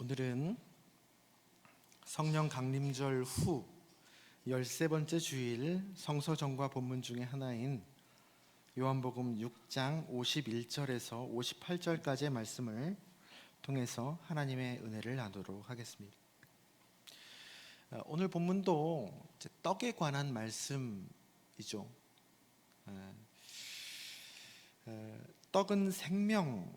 오늘은 성령 강림절 후 13번째 주일 성서정과 본문 중에 하나인 요한복음 6장 51절에서 58절까지의 말씀을 통해서 하나님의 은혜를 나누도록 하겠습니다. 오늘 본문도 떡에 관한 말씀이죠. 떡은 생명입니다.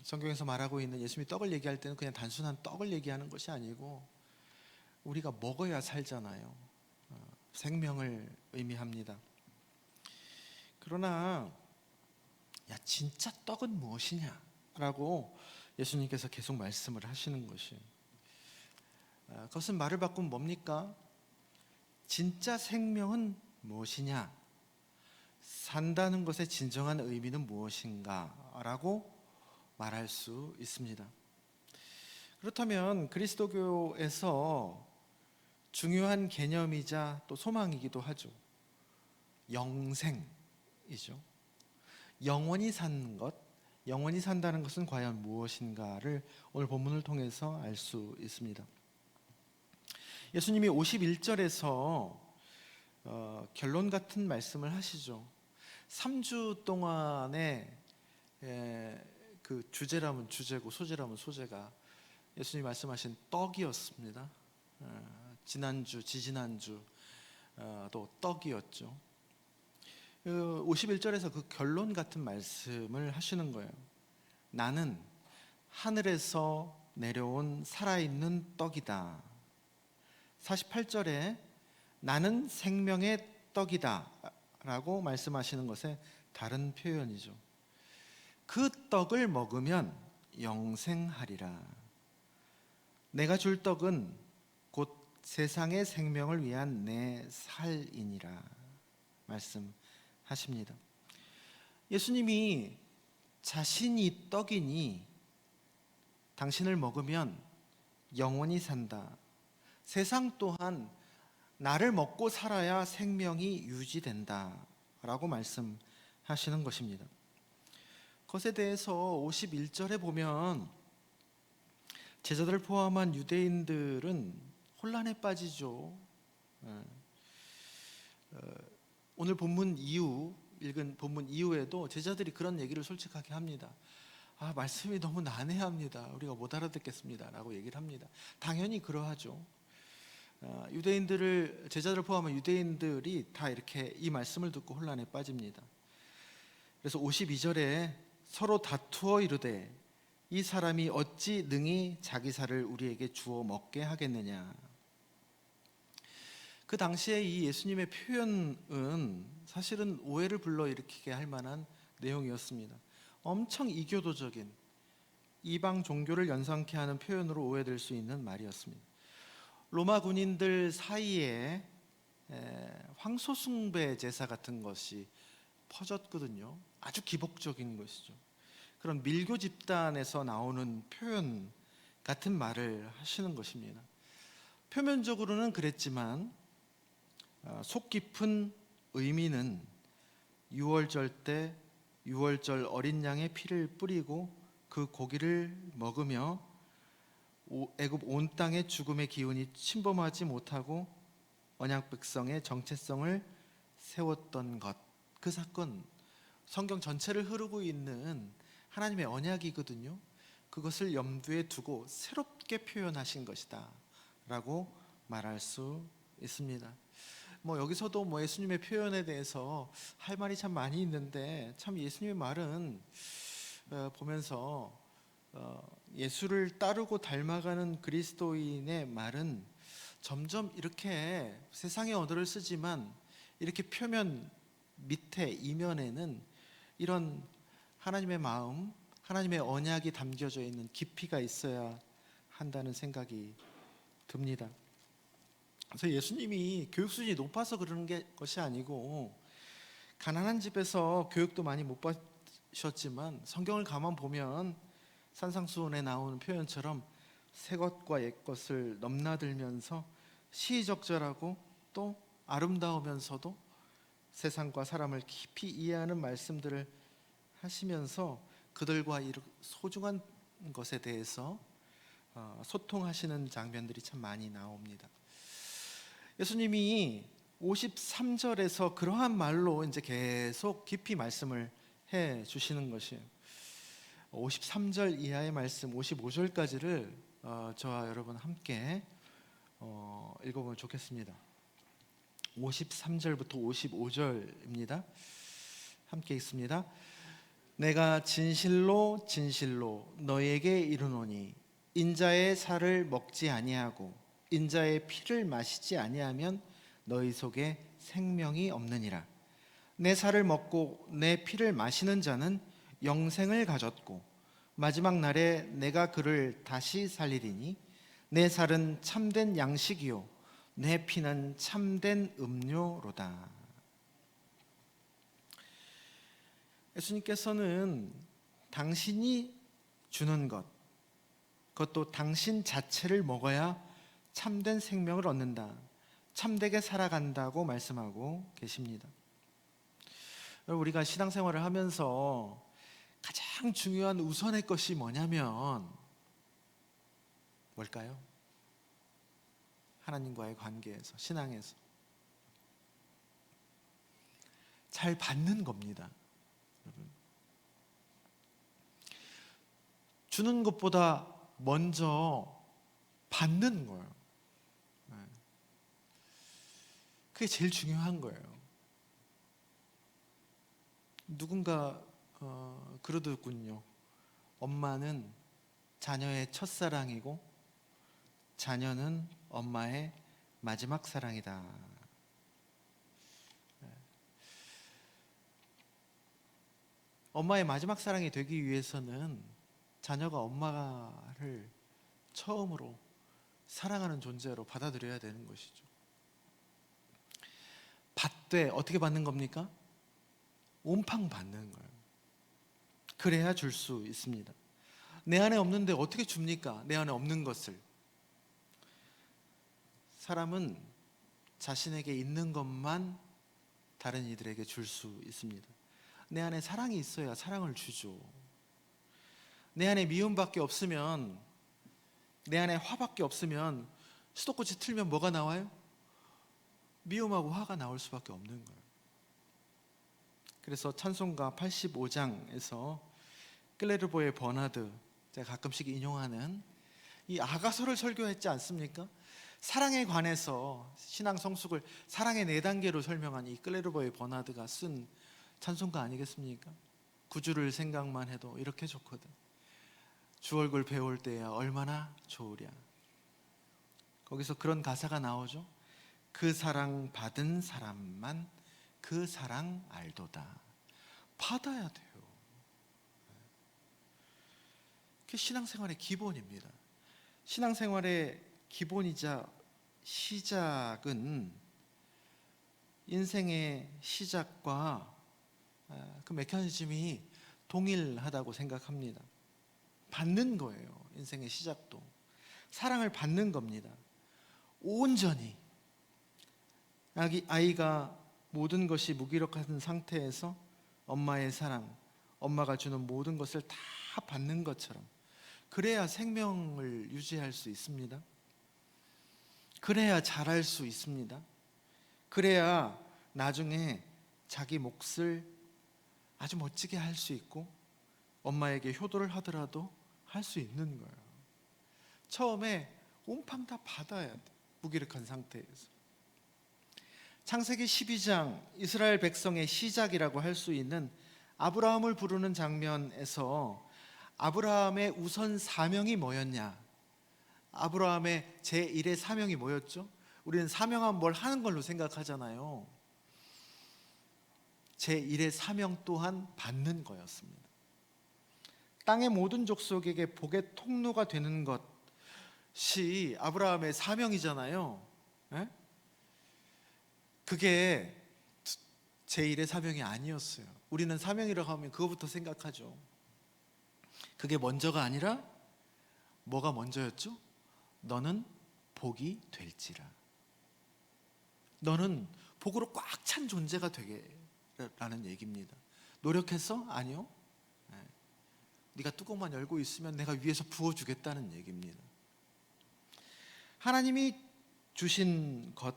성경에서 말하고 있는 예수님이 떡을 얘기할 때는 그냥 단순한 떡을 얘기하는 것이 아니고 우리가 먹어야 살잖아요. 생명을 의미합니다. 그러나 진짜 떡은 무엇이냐? 라고 예수님께서 계속 말씀을 하시는 것이에요. 그것은 말을 바꾸면 뭡니까? 진짜 생명은 무엇이냐? 산다는 것의 진정한 의미는 무엇인가? 라고 말할 수 있습니다. 그렇다면 그리스도교에서 중요한 개념이자 또 소망이기도 하죠. 영생이죠. 영원히 사는 것, 영원히 산다는 것은 과연 무엇인가를 오늘 본문을 통해서 알 수 있습니다. 예수님이 51절에서 결론 같은 말씀을 하시죠. 3주 동안에 그 주제라면 주제고 소제라면 소제가 예수님이 말씀하신 떡이었습니다. 지난주, 지지난주 또 떡이었죠. 51절에서 그 결론 같은 말씀을 하시는 거예요. 나는 하늘에서 내려온 살아있는 떡이다. 48절에 나는 생명의 떡이다 라고 말씀하시는 것의 다른 표현이죠. 그 떡을 먹으면 영생하리라. 내가 줄 떡은 곧 세상의 생명을 위한 내 살이니라 말씀하십니다. 예수님이 자신이 떡이니 당신을 먹으면 영원히 산다. 세상 또한 나를 먹고 살아야 생명이 유지된다 라고 말씀하시는 것입니다. 그것에 대해서 51절에 보면 제자들을 포함한 유대인들은 혼란에 빠지죠. 오늘 본문 이후 읽은 본문 이후에도 제자들이 그런 얘기를 솔직하게 합니다. 말씀이 너무 난해합니다. 우리가 못 알아듣겠습니다 라고 얘기를 합니다. 당연히 그러하죠. 제자들을 포함한 유대인들이 다 이렇게 이 말씀을 듣고 혼란에 빠집니다. 그래서 52절에 서로 다투어 이르되 이 사람이 어찌 능히 자기 살을 우리에게 주어 먹게 하겠느냐. 그 당시에 이 예수님의 표현은 사실은 오해를 불러일으키게 할 만한 내용이었습니다. 엄청 이교도적인 이방 종교를 연상케 하는 표현으로 오해될 수 있는 말이었습니다. 로마 군인들 사이에 황소 숭배 제사 같은 것이 퍼졌거든요. 아주 기복적인 것이죠. 그런 밀교 집단에서 나오는 표현 같은 말을 하시는 것입니다. 표면적으로는 그랬지만 속 깊은 의미는 유월절 때 유월절 어린 양의 피를 뿌리고 그 고기를 먹으며 애굽 온 땅의 죽음의 기운이 침범하지 못하고 언약 백성의 정체성을 세웠던 것, 그 사건, 성경 전체를 흐르고 있는 하나님의 언약이거든요. 그것을 염두에 두고 새롭게 표현하신 것이다 라고 말할 수 있습니다. 여기서도 예수님의 표현에 대해서 할 말이 참 많이 있는데 참 예수님의 말은 보면서 예수를 따르고 닮아가는 그리스도인의 말은 점점 이렇게 세상의 언어를 쓰지만 이렇게 표면 밑에 이면에는 이런 하나님의 마음, 하나님의 언약이 담겨져 있는 깊이가 있어야 한다는 생각이 듭니다. 그래서 예수님이 교육 수준이 높아서 그러는 것이 아니고 가난한 집에서 교육도 많이 못 받으셨지만 성경을 가만 보면 산상수훈에 나오는 표현처럼 새 것과 옛 것을 넘나들면서 시의적절하고 또 아름다우면서도 세상과 사람을 깊이 이해하는 말씀들을 하시면서 그들과 이 소중한 것에 대해서 소통하시는 장면들이 참 많이 나옵니다. 예수님이 53절에서 그러한 말로 이제 계속 깊이 말씀을 해 주시는 것이에요. 53절 이하의 말씀 55절까지를 저와 여러분 함께 읽어보면 좋겠습니다. 53절부터 55절입니다. 함께 읽습니다. 내가 진실로 진실로 너희에게 이르노니 인자의 살을 먹지 아니하고 인자의 피를 마시지 아니하면 너희 속에 생명이 없느니라. 내 살을 먹고 내 피를 마시는 자는 영생을 가졌고 마지막 날에 내가 그를 다시 살리리니 내 살은 참된 양식이요 내 피는 참된 음료로다. 예수님께서는 당신이 주는 것, 그것도 당신 자체를 먹어야 참된 생명을 얻는다, 참되게 살아간다고 말씀하고 계십니다. 우리가 신앙생활을 하면서 가장 중요한 우선의 것이 뭐냐면 뭘까요? 하나님과의 관계에서, 신앙에서 잘 받는 겁니다. 여러분, 주는 것보다 먼저 받는 거예요. 그게 제일 중요한 거예요. 누군가 그러더군요. 엄마는 자녀의 첫사랑이고 자녀는 엄마의 마지막 사랑이다. 엄마의 마지막 사랑이 되기 위해서는 자녀가 엄마를 처음으로 사랑하는 존재로 받아들여야 되는 것이죠. 받되 어떻게 받는 겁니까? 온팡 받는 거예요. 그래야 줄 수 있습니다. 내 안에 없는데 어떻게 줍니까? 내 안에 없는 것을. 사람은 자신에게 있는 것만 다른 이들에게 줄 수 있습니다. 내 안에 사랑이 있어야 사랑을 주죠. 내 안에 미움밖에 없으면, 내 안에 화밖에 없으면 수도꼭지 틀면 뭐가 나와요? 미움하고 화가 나올 수밖에 없는 거예요. 그래서 찬송가 85장에서 클레르보의 버나드, 제가 가끔씩 인용하는 이 아가서를 설교했지 않습니까? 사랑에 관해서 신앙 성숙을 사랑의 4단계로 설명한 이 클레르보의 버나드가 쓴 찬송가 아니겠습니까? 구주를 생각만 해도 이렇게 좋거든. 주 얼굴 배울 때야 얼마나 좋으랴. 거기서 그런 가사가 나오죠. 그 사랑 받은 사람만 그 사랑 알도다. 받아야 돼요. 그게 신앙생활의 기본입니다. 신앙생활의 기본이자 시작은 인생의 시작과 그 메커니즘이 동일하다고 생각합니다. 받는 거예요. 인생의 시작도 사랑을 받는 겁니다. 온전히 아이가 모든 것이 무기력한 상태에서 엄마의 사랑, 엄마가 주는 모든 것을 다 받는 것처럼, 그래야 생명을 유지할 수 있습니다. 그래야 자랄 수 있습니다. 그래야 나중에 자기 몫을 아주 멋지게 할 수 있고 엄마에게 효도를 하더라도 할 수 있는 거예요. 처음에 온팡 다 받아야 돼. 무기력한 상태에서. 창세기 12장 이스라엘 백성의 시작이라고 할 수 있는 아브라함을 부르는 장면에서 아브라함의 우선 사명이 뭐였냐? 아브라함의 제1의 사명이 뭐였죠? 우리는 사명하면 뭘 하는 걸로 생각하잖아요. 제1의 사명 또한 받는 거였습니다. 땅의 모든 족속에게 복의 통로가 되는 것이 아브라함의 사명이잖아요. 에? 그게 제1의 사명이 아니었어요. 우리는 사명이라고 하면 그거부터 생각하죠. 그게 먼저가 아니라 뭐가 먼저였죠? 너는 복이 될지라. 너는 복으로 꽉 찬 존재가 되게 라는 얘기입니다. 노력했어? 아니요. 네가 뚜껑만 열고 있으면 내가 위에서 부어주겠다는 얘기입니다. 하나님이 주신 것,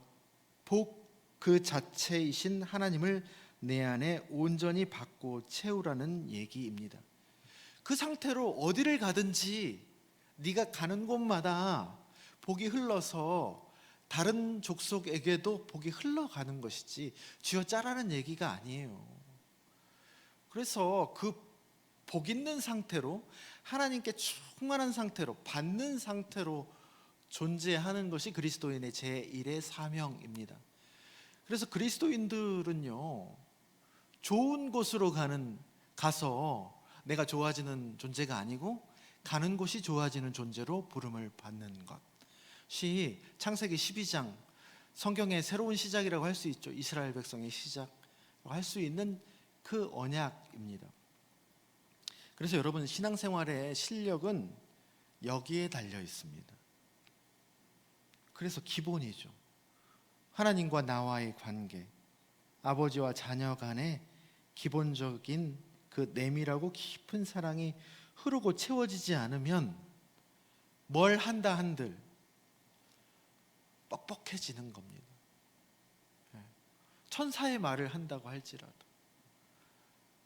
복 그 자체이신 하나님을 내 안에 온전히 받고 채우라는 얘기입니다. 그 상태로 어디를 가든지 네가 가는 곳마다 복이 흘러서 다른 족속에게도 복이 흘러가는 것이지 쥐어짜라는 얘기가 아니에요. 그래서 그 복 있는 상태로, 하나님께 충만한 상태로, 받는 상태로 존재하는 것이 그리스도인의 제1의 사명입니다. 그래서 그리스도인들은요, 좋은 곳으로 가서 내가 좋아지는 존재가 아니고 가는 곳이 좋아지는 존재로 부름을 받는 것이 창세기 12장, 성경의 새로운 시작이라고 할 수 있죠. 이스라엘 백성의 시작이라고 할 수 있는 그 언약입니다. 그래서 여러분, 신앙생활의 실력은 여기에 달려 있습니다. 그래서 기본이죠. 하나님과 나와의 관계, 아버지와 자녀 간의 기본적인 그 내밀하고 깊은 사랑이 흐르고 채워지지 않으면 뭘 한다 한들 뻑뻑해지는 겁니다. 천사의 말을 한다고 할지라도,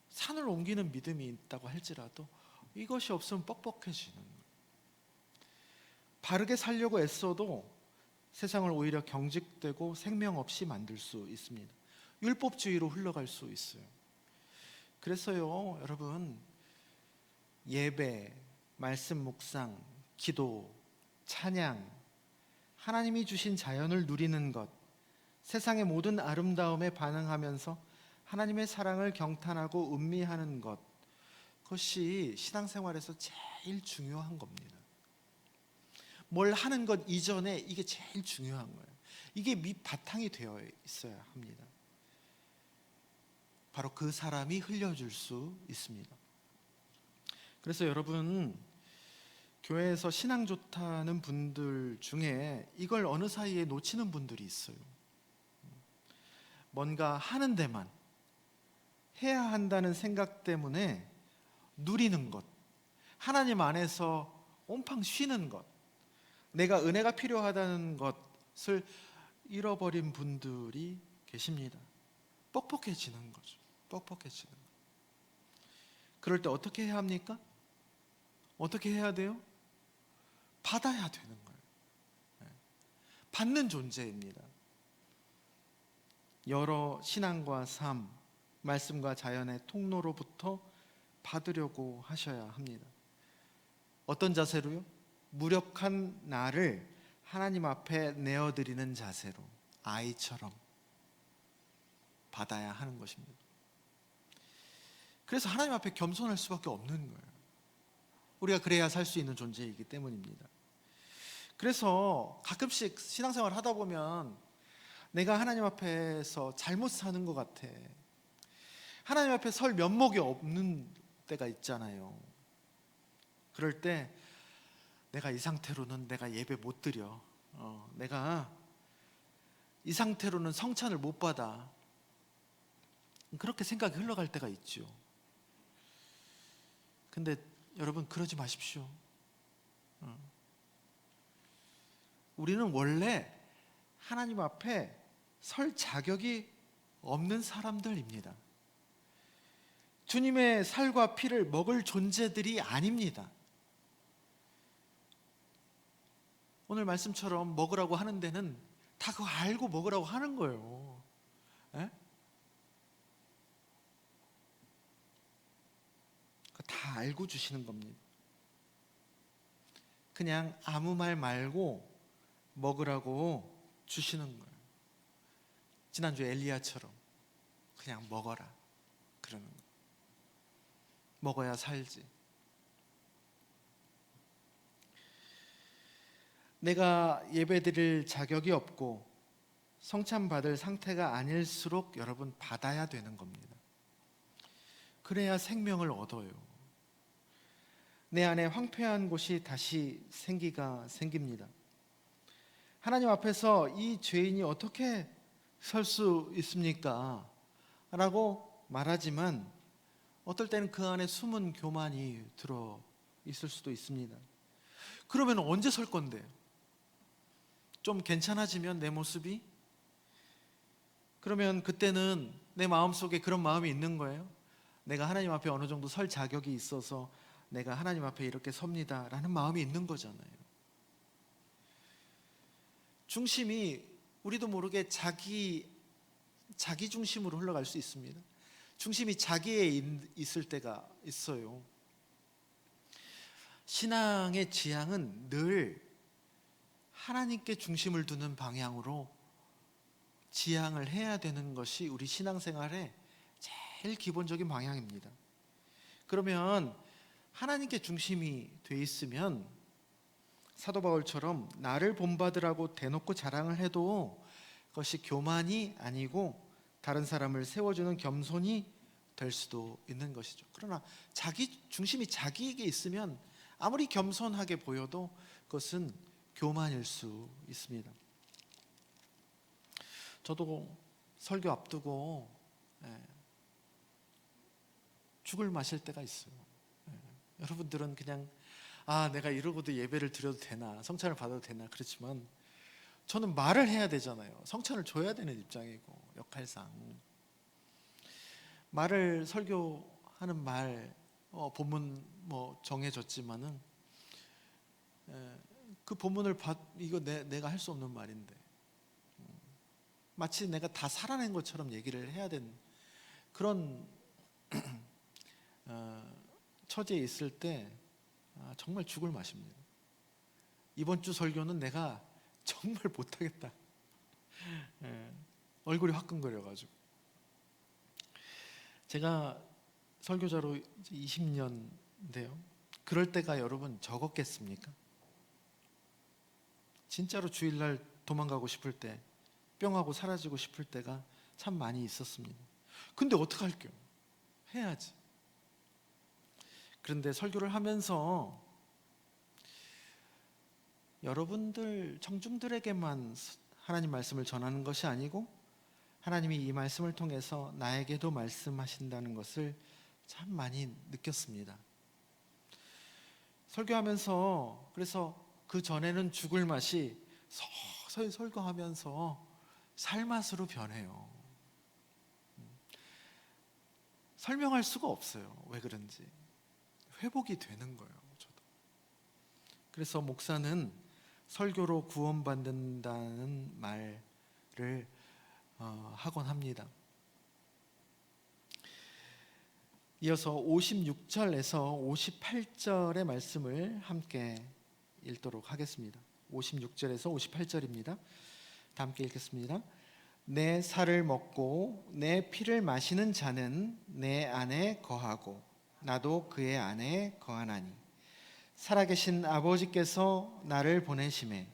산을 옮기는 믿음이 있다고 할지라도 이것이 없으면 뻑뻑해지는 거예요. 바르게 살려고 애써도 세상을 오히려 경직되고 생명 없이 만들 수 있습니다. 율법주의로 흘러갈 수 있어요. 그래서요, 여러분, 예배, 말씀 묵상, 기도, 찬양, 하나님이 주신 자연을 누리는 것, 세상의 모든 아름다움에 반응하면서 하나님의 사랑을 경탄하고 음미하는 것, 그것이 신앙생활에서 제일 중요한 겁니다. 뭘 하는 것 이전에 이게 제일 중요한 거예요. 이게 밑바탕이 되어 있어야 합니다. 바로 그 사람이 흘려줄 수 있습니다. 그래서 여러분, 교회에서 신앙 좋다는 분들 중에 이걸 어느 사이에 놓치는 분들이 있어요. 뭔가 하는 데만, 해야 한다는 생각 때문에 누리는 것, 하나님 안에서 온팡 쉬는 것, 내가 은혜가 필요하다는 것을 잃어버린 분들이 계십니다. 뻑뻑해지는 거죠. 뻑뻑해지는 거. 그럴 때 어떻게 해야 합니까? 어떻게 해야 돼요? 받아야 되는 거예요. 받는 존재입니다. 여러 신앙과 삶, 말씀과 자연의 통로로부터 받으려고 하셔야 합니다. 어떤 자세로요? 무력한 나를 하나님 앞에 내어드리는 자세로, 아이처럼 받아야 하는 것입니다. 그래서 하나님 앞에 겸손할 수밖에 없는 거예요. 우리가 그래야 살 수 있는 존재이기 때문입니다. 그래서 가끔씩 신앙생활 하다 보면 내가 하나님 앞에서 잘못 사는 것 같아, 하나님 앞에 설 면목이 없는 때가 있잖아요. 그럴 때 내가 이 상태로는 내가 예배 못 드려, 내가 이 상태로는 성찬을 못 받아, 그렇게 생각이 흘러갈 때가 있죠. 근데 여러분, 그러지 마십시오. 우리는 원래 하나님 앞에 설 자격이 없는 사람들입니다. 주님의 살과 피를 먹을 존재들이 아닙니다. 오늘 말씀처럼 먹으라고 하는 데는 다 그거 알고 먹으라고 하는 거예요. 에? 다 알고 주시는 겁니다. 그냥 아무 말 말고 먹으라고 주시는 거예요. 지난주 엘리야처럼 그냥 먹어라 그러는 거예요. 먹어야 살지. 내가 예배드릴 자격이 없고 성찬 받을 상태가 아닐수록 여러분, 받아야 되는 겁니다. 그래야 생명을 얻어요. 내 안에 황폐한 곳이 다시 생깁니다. 하나님 앞에서 이 죄인이 어떻게 설 수 있습니까? 라고 말하지만 어떨 때는 그 안에 숨은 교만이 들어 있을 수도 있습니다. 그러면 언제 설 건데요? 좀 괜찮아지면 내 모습이? 그러면 그때는 내 마음속에 그런 마음이 있는 거예요. 내가 하나님 앞에 어느 정도 설 자격이 있어서 내가 하나님 앞에 이렇게 섭니다 라는 마음이 있는 거잖아요. 중심이 우리도 모르게 자기 중심으로 흘러갈 수 있습니다. 중심이 자기에 있을 때가 있어요. 신앙의 지향은 늘 하나님께 중심을 두는 방향으로 지향을 해야 되는 것이 우리 신앙생활의 제일 기본적인 방향입니다. 그러면 하나님께 중심이 돼 있으면 사도 바울처럼 나를 본받으라고 대놓고 자랑을 해도 그것이 교만이 아니고 다른 사람을 세워주는 겸손이 될 수도 있는 것이죠. 그러나 자기 중심이 자기에게 있으면 아무리 겸손하게 보여도 그것은 교만일 수 있습니다. 저도 설교 앞두고 죽을 마실 때가 있어요. 여러분들은 그냥 내가 이러고도 예배를 드려도 되나, 성찬을 받아도 되나, 그렇지만 저는 말을 해야 되잖아요. 성찬을 줘야 되는 입장이고, 역할상 말을, 설교하는 말 본문 정해졌지만은 그 본문을 이거 내가 할 수 없는 말인데 마치 내가 다 살아낸 것처럼 얘기를 해야 되는 그런 처지에 있을 때 정말 죽을 맛입니다. 이번 주 설교는 내가 정말 못하겠다. 얼굴이 화끈거려가지고. 제가 설교자로 20년인데요. 그럴 때가 여러분 적었겠습니까? 진짜로 주일날 도망가고 싶을 때, 뿅하고 사라지고 싶을 때가 참 많이 있었습니다. 근데 어떡할게요? 해야지. 그런데 설교를 하면서 여러분들 청중들에게만 하나님 말씀을 전하는 것이 아니고 하나님이 이 말씀을 통해서 나에게도 말씀하신다는 것을 참 많이 느꼈습니다. 설교하면서 그래서 그 전에는 죽을 맛이 서서히 설교하면서 살맛으로 변해요. 설명할 수가 없어요. 왜 그런지. 회복이 되는 거예요. 저도. 그래서 목사는 설교로 구원받는다는 말을 하곤 합니다. 이어서 56절에서 58절의 말씀을 함께 읽도록 하겠습니다. 56절에서 58절입니다. 다 함께 읽겠습니다. 내 살을 먹고 내 피를 마시는 자는 내 안에 거하고 나도 그의 안에 거하나니 살아계신 아버지께서 나를 보내심에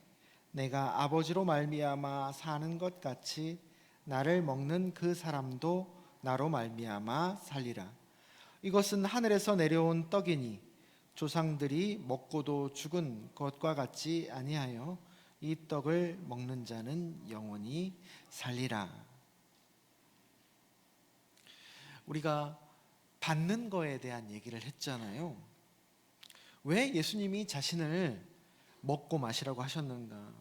내가 아버지로 말미암아 사는 것 같이 나를 먹는 그 사람도 나로 말미암아 살리라. 이것은 하늘에서 내려온 떡이니 조상들이 먹고도 죽은 것과 같지 아니하여 이 떡을 먹는 자는 영원히 살리라. 우리가 받는 거에 대한 얘기를 했잖아요. 왜 예수님이 자신을 먹고 마시라고 하셨는가?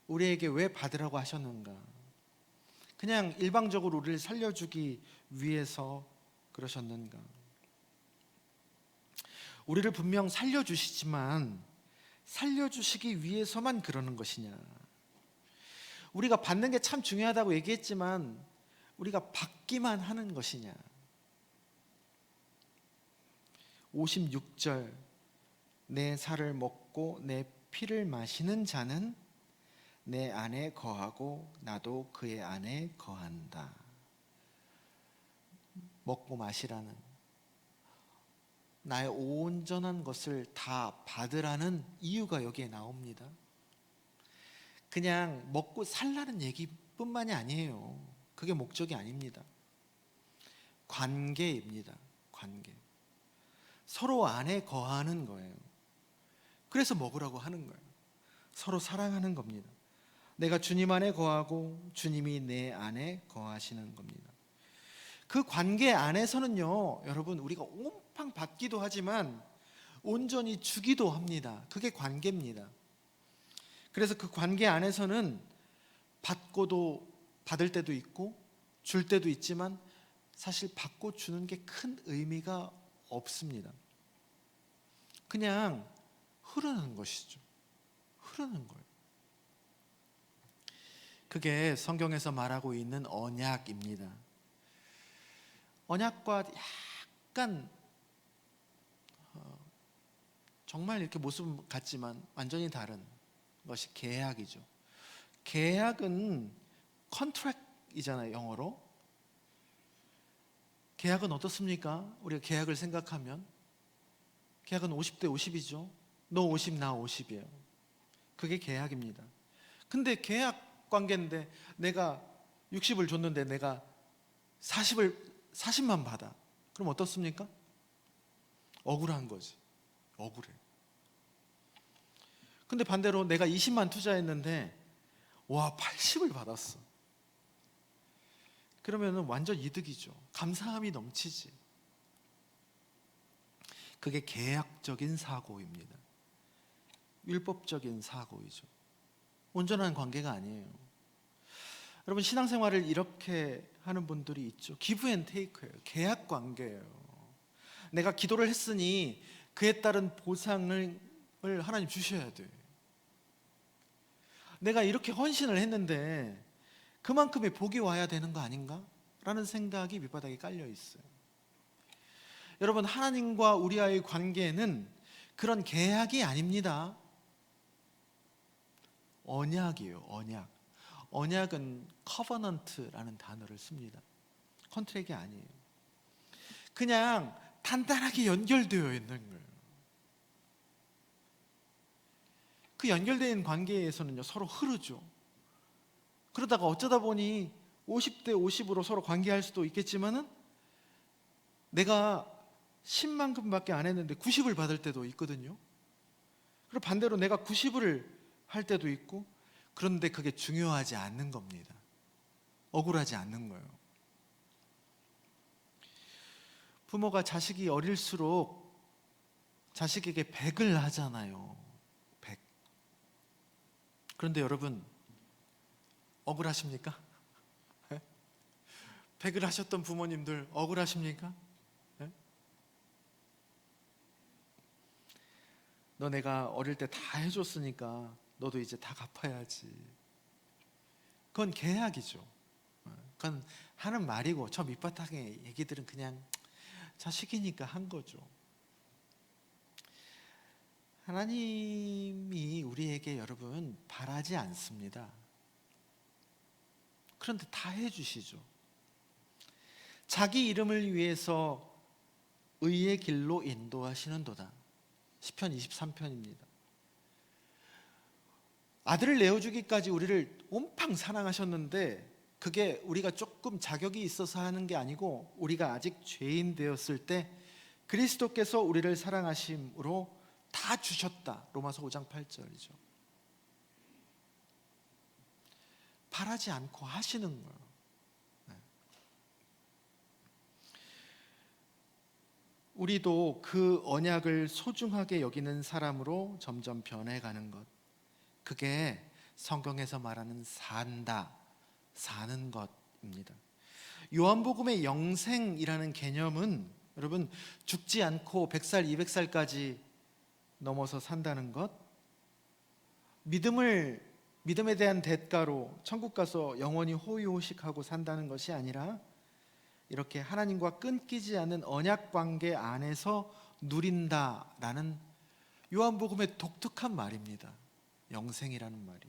우리에게 왜 받으라고 하셨는가? 그냥 일방적으로 우리를 살려주기 위해서 그러셨는가? 우리를 분명 살려주시지만 살려주시기 위해서만 그러는 것이냐? 우리가 받는 게 참 중요하다고 얘기했지만 우리가 받기만 하는 것이냐? 56절 내 살을 먹고 내 피를 마시는 자는 내 안에 거하고 나도 그의 안에 거한다. 먹고 마시라는, 나의 온전한 것을 다 받으라는 이유가 여기에 나옵니다. 그냥 먹고 살라는 얘기뿐만이 아니에요. 그게 목적이 아닙니다. 관계입니다. 관계. 서로 안에 거하는 거예요. 그래서 먹으라고 하는 거예요. 서로 사랑하는 겁니다. 내가 주님 안에 거하고 주님이 내 안에 거하시는 겁니다. 그 관계 안에서는요, 여러분, 우리가 온팡 받기도 하지만 온전히 주기도 합니다. 그게 관계입니다. 그래서 그 관계 안에서는 받고도 받을 때도 있고 줄 때도 있지만 사실 받고 주는 게 큰 의미가 없습니다. 그냥 흐르는 것이죠. 흐르는 거예요. 그게 성경에서 말하고 있는 언약입니다. 언약과 약간 정말 이렇게 모습은 같지만 완전히 다른 것이 계약이죠. 계약은 컨트랙이잖아요, 영어로. 계약은 어떻습니까? 우리가 계약을 생각하면 계약은 50대 50이죠. 너 50, 나 50이에요. 그게 계약입니다. 근데 계약 관계인데 내가 60을 줬는데 내가 40만 받아. 그럼 어떻습니까? 억울한 거지. 억울해. 근데 반대로 내가 20만 투자했는데 와, 80을 받았어. 그러면 완전 이득이죠. 감사함이 넘치지. 그게 계약적인 사고입니다. 율법적인 사고이죠. 온전한 관계가 아니에요. 여러분, 신앙생활을 이렇게 하는 분들이 있죠. 기브 앤 테이크예요. 계약 관계예요. 내가 기도를 했으니 그에 따른 보상을 하나님 주셔야 돼. 내가 이렇게 헌신을 했는데 그만큼의 복이 와야 되는 거 아닌가? 라는 생각이 밑바닥에 깔려 있어요. 여러분, 하나님과 우리와의 관계는 그런 계약이 아닙니다. 언약이에요. 언약. 언약은 커버넌트라는 단어를 씁니다. 컨트랙이 아니에요. 그냥 단단하게 연결되어 있는 거예요. 그 연결된 관계에서는요, 서로 흐르죠. 그러다가 어쩌다 보니 50대 50으로 서로 관계할 수도 있겠지만은 내가 10만큼밖에 안 했는데 90을 받을 때도 있거든요. 그리고 반대로 내가 90을 할 때도 있고, 그런데 그게 중요하지 않는 겁니다. 억울하지 않는 거예요. 부모가 자식이 어릴수록 자식에게 100을 하잖아요. 100. 그런데 여러분, 억울하십니까? 100을 하셨던 부모님들 억울하십니까? 너 내가 어릴 때 다 해줬으니까 너도 이제 다 갚아야지. 그건 계약이죠. 그건 하는 말이고 저 밑바탕의 얘기들은 그냥 자식이니까 한 거죠. 하나님이 우리에게 여러분 바라지 않습니다. 그런데 다 해주시죠. 자기 이름을 위해서 의의 길로 인도하시는도다. 시편 23편입니다. 아들을 내어주기까지 우리를 온팡 사랑하셨는데 그게 우리가 조금 자격이 있어서 하는 게 아니고 우리가 아직 죄인 되었을 때 그리스도께서 우리를 사랑하심으로 다 주셨다. 로마서 5장 8절이죠. 바라지 않고 하시는 거예요. 우리도 그 언약을 소중하게 여기는 사람으로 점점 변해가는 것, 그게 성경에서 말하는 산다, 사는 것입니다. 요한복음의 영생이라는 개념은 여러분 죽지 않고 100살, 200살까지 넘어서 산다는 것, 믿음에 대한 대가로 천국 가서 영원히 호의호식하고 산다는 것이 아니라 이렇게 하나님과 끊기지 않는 언약 관계 안에서 누린다라는 요한복음의 독특한 말입니다. 영생이라는 말이.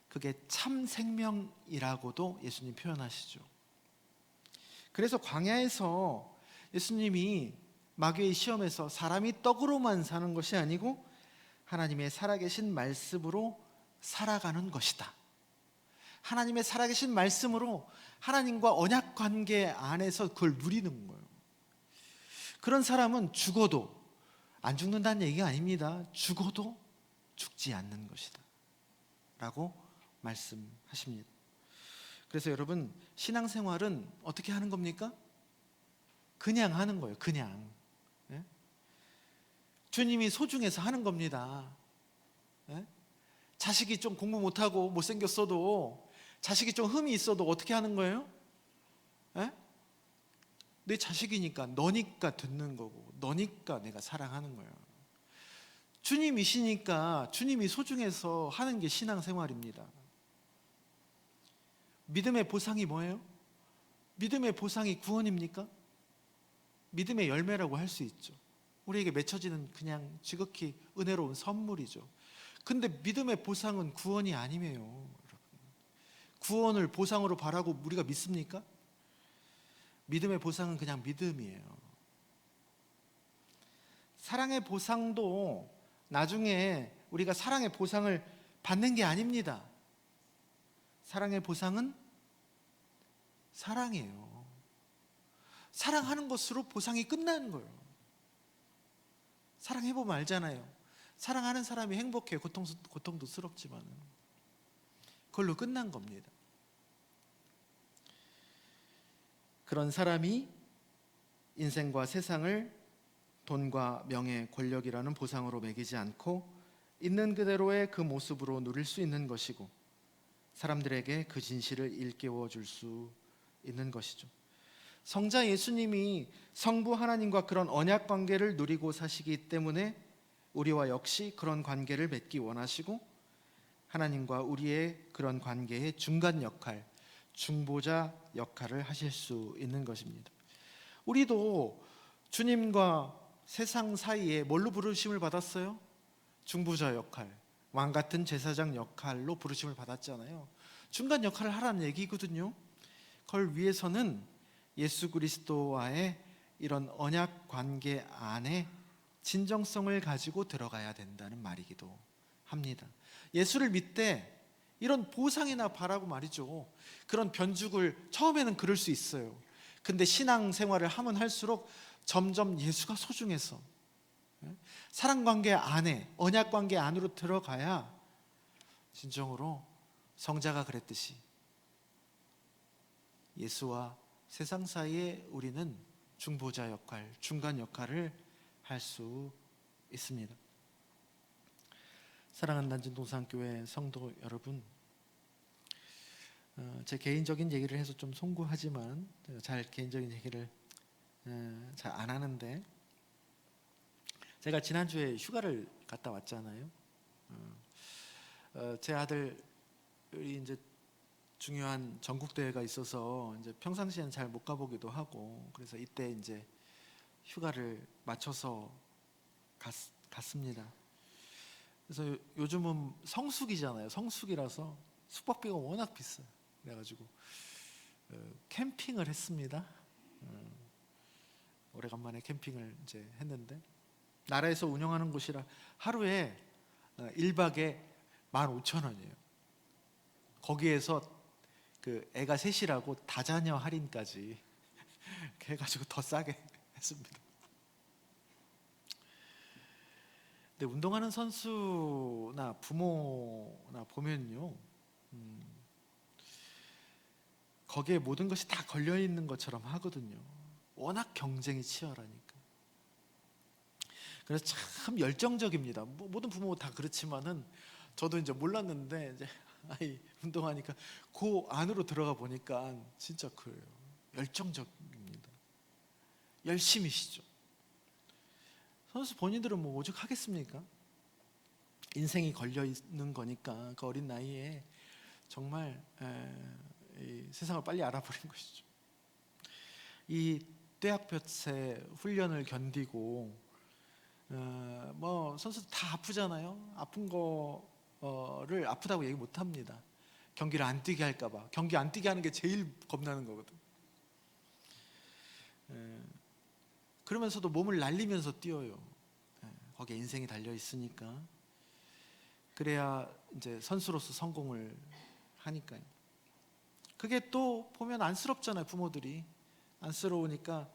그게 참 생명이라고도 예수님 표현하시죠. 그래서 광야에서 예수님이 마귀의 시험에서 사람이 떡으로만 사는 것이 아니고 하나님의 살아계신 말씀으로 살아가는 것이다. 하나님의 살아계신 말씀으로 하나님과 언약 관계 안에서 그걸 누리는 거예요. 그런 사람은 죽어도 안 죽는다는 얘기가 아닙니다. 죽어도 죽지 않는 것이다 라고 말씀하십니다. 그래서 여러분, 신앙생활은 어떻게 하는 겁니까? 그냥 하는 거예요. 그냥. 예? 주님이 소중해서 하는 겁니다. 예? 자식이 좀 공부 못하고 못생겼어도, 자식이 좀 흠이 있어도 어떻게 하는 거예요? 예? 내 자식이니까, 너니까 듣는 거고, 너니까 내가 사랑하는 거예요. 주님이시니까 주님이 소중해서 하는 게 신앙생활입니다. 믿음의 보상이 뭐예요? 믿음의 보상이 구원입니까? 믿음의 열매라고 할 수 있죠. 우리에게 맺혀지는 그냥 지극히 은혜로운 선물이죠. 근데 믿음의 보상은 구원이 아니에요, 여러분. 구원을 보상으로 바라고 우리가 믿습니까? 믿음의 보상은 그냥 믿음이에요. 사랑의 보상도 나중에 우리가 사랑의 보상을 받는 게 아닙니다. 사랑의 보상은 사랑이에요. 사랑하는 것으로 보상이 끝나는 거예요. 사랑해보면 알잖아요. 사랑하는 사람이 행복해요. 고통도 스럽지만 그걸로 끝난 겁니다. 그런 사람이 인생과 세상을 돈과 명예, 권력이라는 보상으로 매기지 않고 있는 그대로의 그 모습으로 누릴 수 있는 것이고, 사람들에게 그 진실을 일깨워 줄 수 있는 것이죠. 성자 예수님이 성부 하나님과 그런 언약 관계를 누리고 사시기 때문에 우리와 역시 그런 관계를 맺기 원하시고, 하나님과 우리의 그런 관계의 중간 역할, 중보자 역할을 하실 수 있는 것입니다. 우리도 주님과 세상 사이에 뭘로 부르심을 받았어요? 중보자 역할, 왕 같은 제사장 역할로 부르심을 받았잖아요. 중간 역할을 하라는 얘기거든요. 그걸 위해서는 예수 그리스도와의 이런 언약 관계 안에 진정성을 가지고 들어가야 된다는 말이기도 합니다. 예수를 믿되 이런 보상이나 바라고 말이죠, 그런 변죽을 처음에는 그럴 수 있어요. 근데 신앙생활을 하면 할수록 점점 예수가 소중해서 사랑관계 안에, 언약관계 안으로 들어가야 진정으로 성자가 그랬듯이 예수와 세상 사이에 우리는 중보자 역할, 중간 역할을 할 수 있습니다. 사랑하는 난진동산교회 성도 여러분, 제 개인적인 얘기를 해서 좀 송구하지만 잘 개인적인 얘기를 잘 안 하는데, 제가 지난주에 휴가를 갔다 왔잖아요. 제 아들이 이제 중요한 전국 대회가 있어서 이제 평상시에는 잘 못 가보기도 하고, 그래서 이때 이제 휴가를 맞춰서 갔습니다. 그래서 요즘은 성수기잖아요. 성수기라서 숙박비가 워낙 비싸요. 그래가지고 캠핑을 했습니다. 오래간만에 캠핑을 이제 했는데, 나라에서 운영하는 곳이라 하루에 1박에 15,000원이에요. 거기에서 그 애가 셋이라고 다자녀 할인까지 해가지고 더 싸게 했습니다. 근데 운동하는 선수나 부모나 보면요, 거기에 모든 것이 다 걸려 있는 것처럼 하거든요. 워낙 경쟁이 치열하니까. 그래서 참 열정적입니다. 모든 부모 다 그렇지만은 저도 이제 몰랐는데 이제 아이 운동하니까 그 안으로 들어가 보니까 진짜 그래요. 열정적입니다. 열심히시죠. 선수 본인들은 뭐 오죽 하겠습니까? 인생이 걸려 있는 거니까 그 어린 나이에 정말 이 세상을 빨리 알아버린 것이죠. 이 떼약볕에 훈련을 견디고 뭐 선수들 다 아프잖아요. 아픈 거를 아프다고 얘기 못 합니다. 경기를 안 뛰게 할까봐. 경기 안 뛰게 하는 게 제일 겁나는 거거든. 그러면서도 몸을 날리면서 뛰어요. 거기에 인생이 달려 있으니까. 그래야 이제 선수로서 성공을 하니까요. 그게 또 보면 안쓰럽잖아요. 부모들이 안쓰러우니까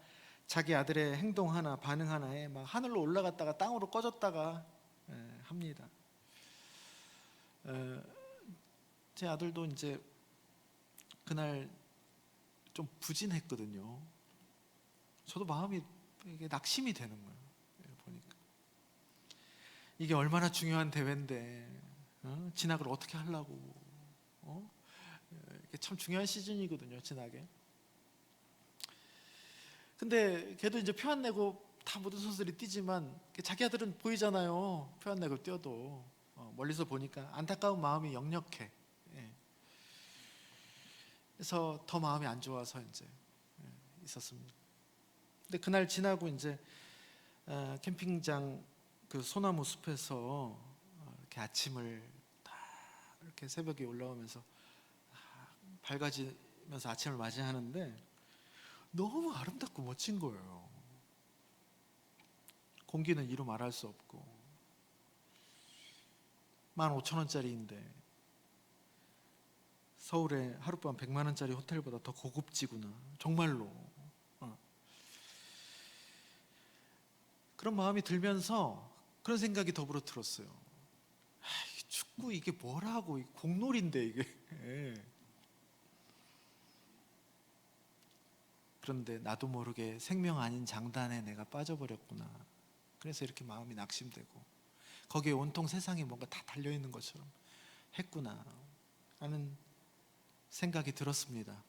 자기 아들의 행동 하나, 반응 하나에 막 하늘로 올라갔다가 땅으로 꺼졌다가 합니다. 제 아들도 이제 그날 좀 부진했거든요. 저도 마음이 이게 낙심이 되는 거예요. 보니까 이게 얼마나 중요한 대회인데 진학을 어떻게 하려고. 이게 참 중요한 시즌이거든요, 진학에. 근데 걔도 이제 표 안 내고 다 모든 선수들이 뛰지만 자기 아들은 보이잖아요. 표 안 내고 뛰어도 멀리서 보니까 안타까운 마음이 역력해. 예. 그래서 더 마음이 안 좋아서 이제 있었습니다. 근데 그날 지나고 이제 캠핑장 그 소나무 숲에서 이렇게 아침을 다 이렇게 새벽에 올라오면서 밝아지면서 아침을 맞이하는데 너무 아름답고 멋진 거예요. 공기는 이루 말할 수 없고 15,000원짜리인데 서울의 하룻밤 100만 원짜리 호텔보다 더 고급지구나. 정말로. 그런 마음이 들면서 그런 생각이 더불어 들었어요. 축구 이게 뭐라고, 공놀인데 이게. 예. 그런데 나도 모르게 생명 아닌 장단에 내가 빠져버렸구나. 그래서 이렇게 마음이 낙심되고 거기에 온통 세상이 뭔가 다 달려있는 것처럼 했구나 하는 생각이 들었습니다.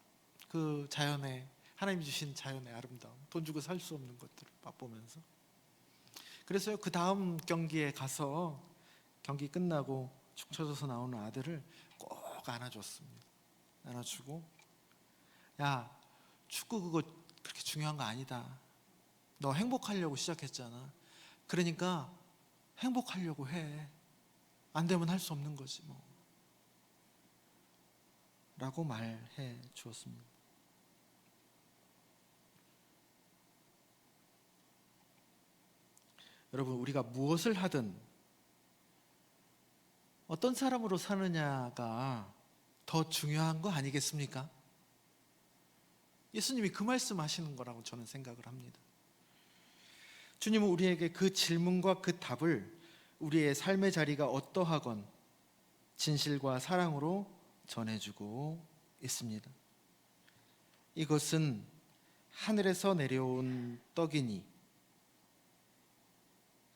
그 자연의, 하나님 주신 자연의 아름다움, 돈 주고 살 수 없는 것들을 맛보면서. 그래서 그 다음 경기에 가서 경기 끝나고 축 처져서 나오는 아들을 꼭 안아줬습니다. 안아주고, 야, 축구 그거 그렇게 중요한 거 아니다. 너 행복하려고 시작했잖아. 그러니까 행복하려고 해. 안 되면 할 수 없는 거지 뭐. 라고 말해 주었습니다. 여러분, 우리가 무엇을 하든 어떤 사람으로 사느냐가 더 중요한 거 아니겠습니까? 예수님이 그 말씀 하시는 거라고 저는 생각을 합니다. 주님은 우리에게 그 질문과 그 답을 우리의 삶의 자리가 어떠하건 진실과 사랑으로 전해주고 있습니다. 이것은 하늘에서 내려온 떡이니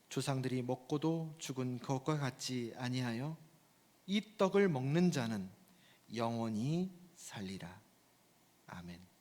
조상들이 먹고도 죽은 그것과 같지 아니하여 이 떡을 먹는 자는 영원히 살리라. 아멘.